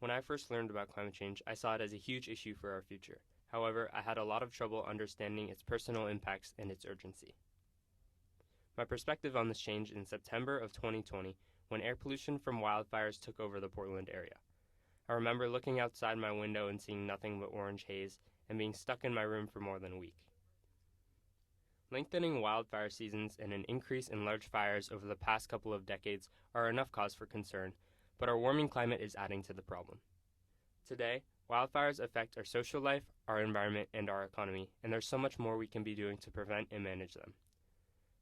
When I first learned about climate change, I saw it as a huge issue for our future. However, I had a lot of trouble understanding its personal impacts and its urgency. My perspective on this changed in September of 2020 when air pollution from wildfires took over the Portland area. I remember looking outside my window and seeing nothing but orange haze and being stuck in my room for more than a week. Lengthening wildfire seasons and an increase in large fires over the past couple of decades are enough cause for concern, but our warming climate is adding to the problem. Today, wildfires affect our social life, our environment, and our economy, and there's so much more we can be doing to prevent and manage them.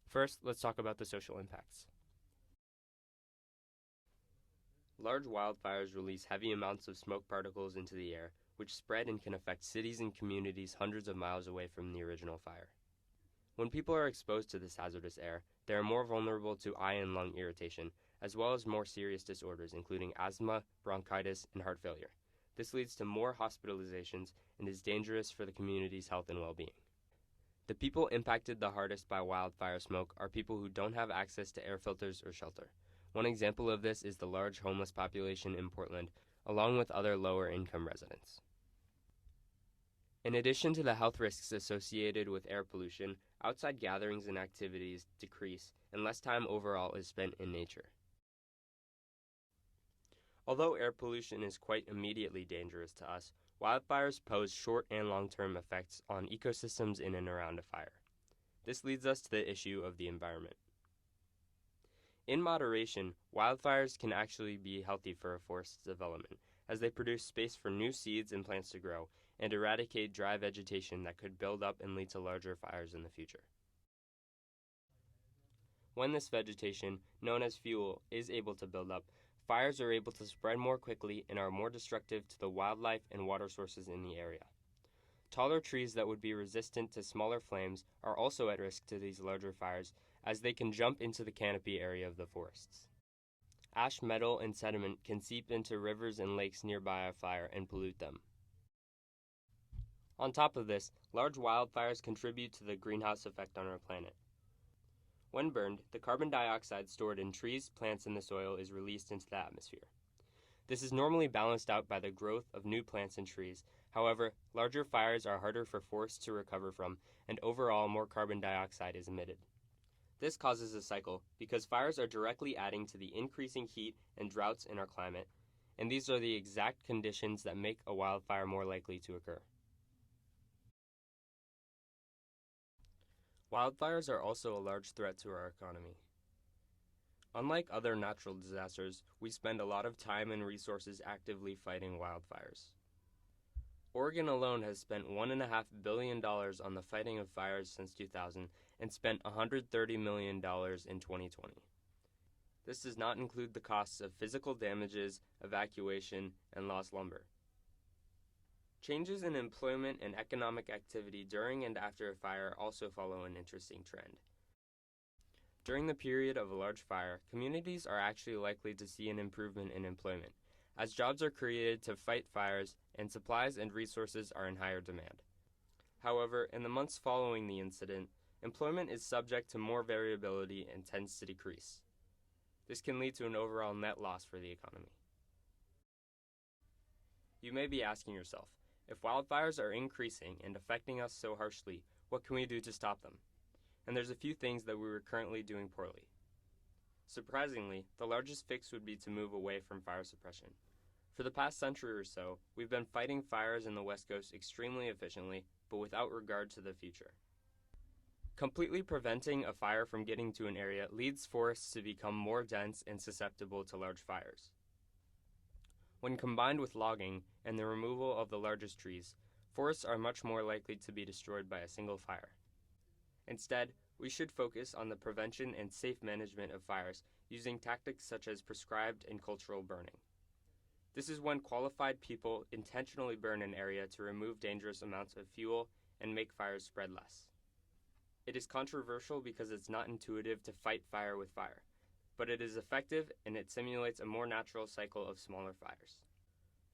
First, let's talk about the social impacts. Large wildfires release heavy amounts of smoke particles into the air, which spread and can affect cities and communities hundreds of miles away from the original fire. When people are exposed to this hazardous air, they are more vulnerable to eye and lung irritation, as well as more serious disorders including asthma, bronchitis, and heart failure. This leads to more hospitalizations and is dangerous for the community's health and well-being. The people impacted the hardest by wildfire smoke are people who don't have access to air filters or shelter. One example of this is the large homeless population in Portland, along with other lower-income residents. In addition to the health risks associated with air pollution, outside gatherings and activities decrease, and less time overall is spent in nature. Although air pollution is quite immediately dangerous to us, wildfires pose short and long-term effects on ecosystems in and around a fire. This leads us to the issue of the environment. In moderation, wildfires can actually be healthy for a forest's development, as they produce space for new seeds and plants to grow, and eradicate dry vegetation that could build up and lead to larger fires in the future. When this vegetation, known as fuel, is able to build up, fires are able to spread more quickly and are more destructive to the wildlife and water sources in the area. Taller trees that would be resistant to smaller flames are also at risk to these larger fires, as they can jump into the canopy area of the forests. Ash, metal, and sediment can seep into rivers and lakes nearby a fire and pollute them. On top of this, large wildfires contribute to the greenhouse effect on our planet. When burned, the carbon dioxide stored in trees, plants, and the soil is released into the atmosphere. This is normally balanced out by the growth of new plants and trees. However, larger fires are harder for forests to recover from, and overall more carbon dioxide is emitted. This causes a cycle because fires are directly adding to the increasing heat and droughts in our climate, and these are the exact conditions that make a wildfire more likely to occur. Wildfires are also a large threat to our economy. Unlike other natural disasters, we spend a lot of time and resources actively fighting wildfires. Oregon alone has spent $1.5 billion on the fighting of fires since 2000 and spent $130 million in 2020. This does not include the costs of physical damages, evacuation, and lost lumber. Changes in employment and economic activity during and after a fire also follow an interesting trend. During the period of a large fire, communities are actually likely to see an improvement in employment, as jobs are created to fight fires and supplies and resources are in higher demand. However, in the months following the incident, employment is subject to more variability and tends to decrease. This can lead to an overall net loss for the economy. You may be asking yourself, if wildfires are increasing and affecting us so harshly, what can we do to stop them? And there's a few things that we are currently doing poorly. Surprisingly, the largest fix would be to move away from fire suppression. For the past century or so, we've been fighting fires in the West Coast extremely efficiently, but without regard to the future. Completely preventing a fire from getting to an area leads forests to become more dense and susceptible to large fires. When combined with logging and the removal of the largest trees, forests are much more likely to be destroyed by a single fire. Instead, we should focus on the prevention and safe management of fires using tactics such as prescribed and cultural burning. This is when qualified people intentionally burn an area to remove dangerous amounts of fuel and make fires spread less. It is controversial because it's not intuitive to fight fire with fire, but it is effective and it simulates a more natural cycle of smaller fires.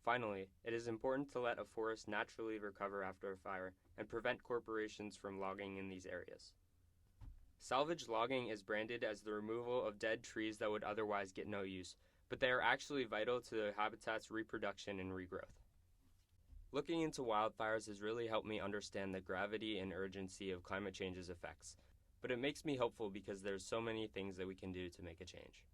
Finally, it is important to let a forest naturally recover after a fire and prevent corporations from logging in these areas. Salvage logging is branded as the removal of dead trees that would otherwise get no use, but they are actually vital to the habitat's reproduction and regrowth. Looking into wildfires has really helped me understand the gravity and urgency of climate change's effects, but it makes me hopeful because there's so many things that we can do to make a change.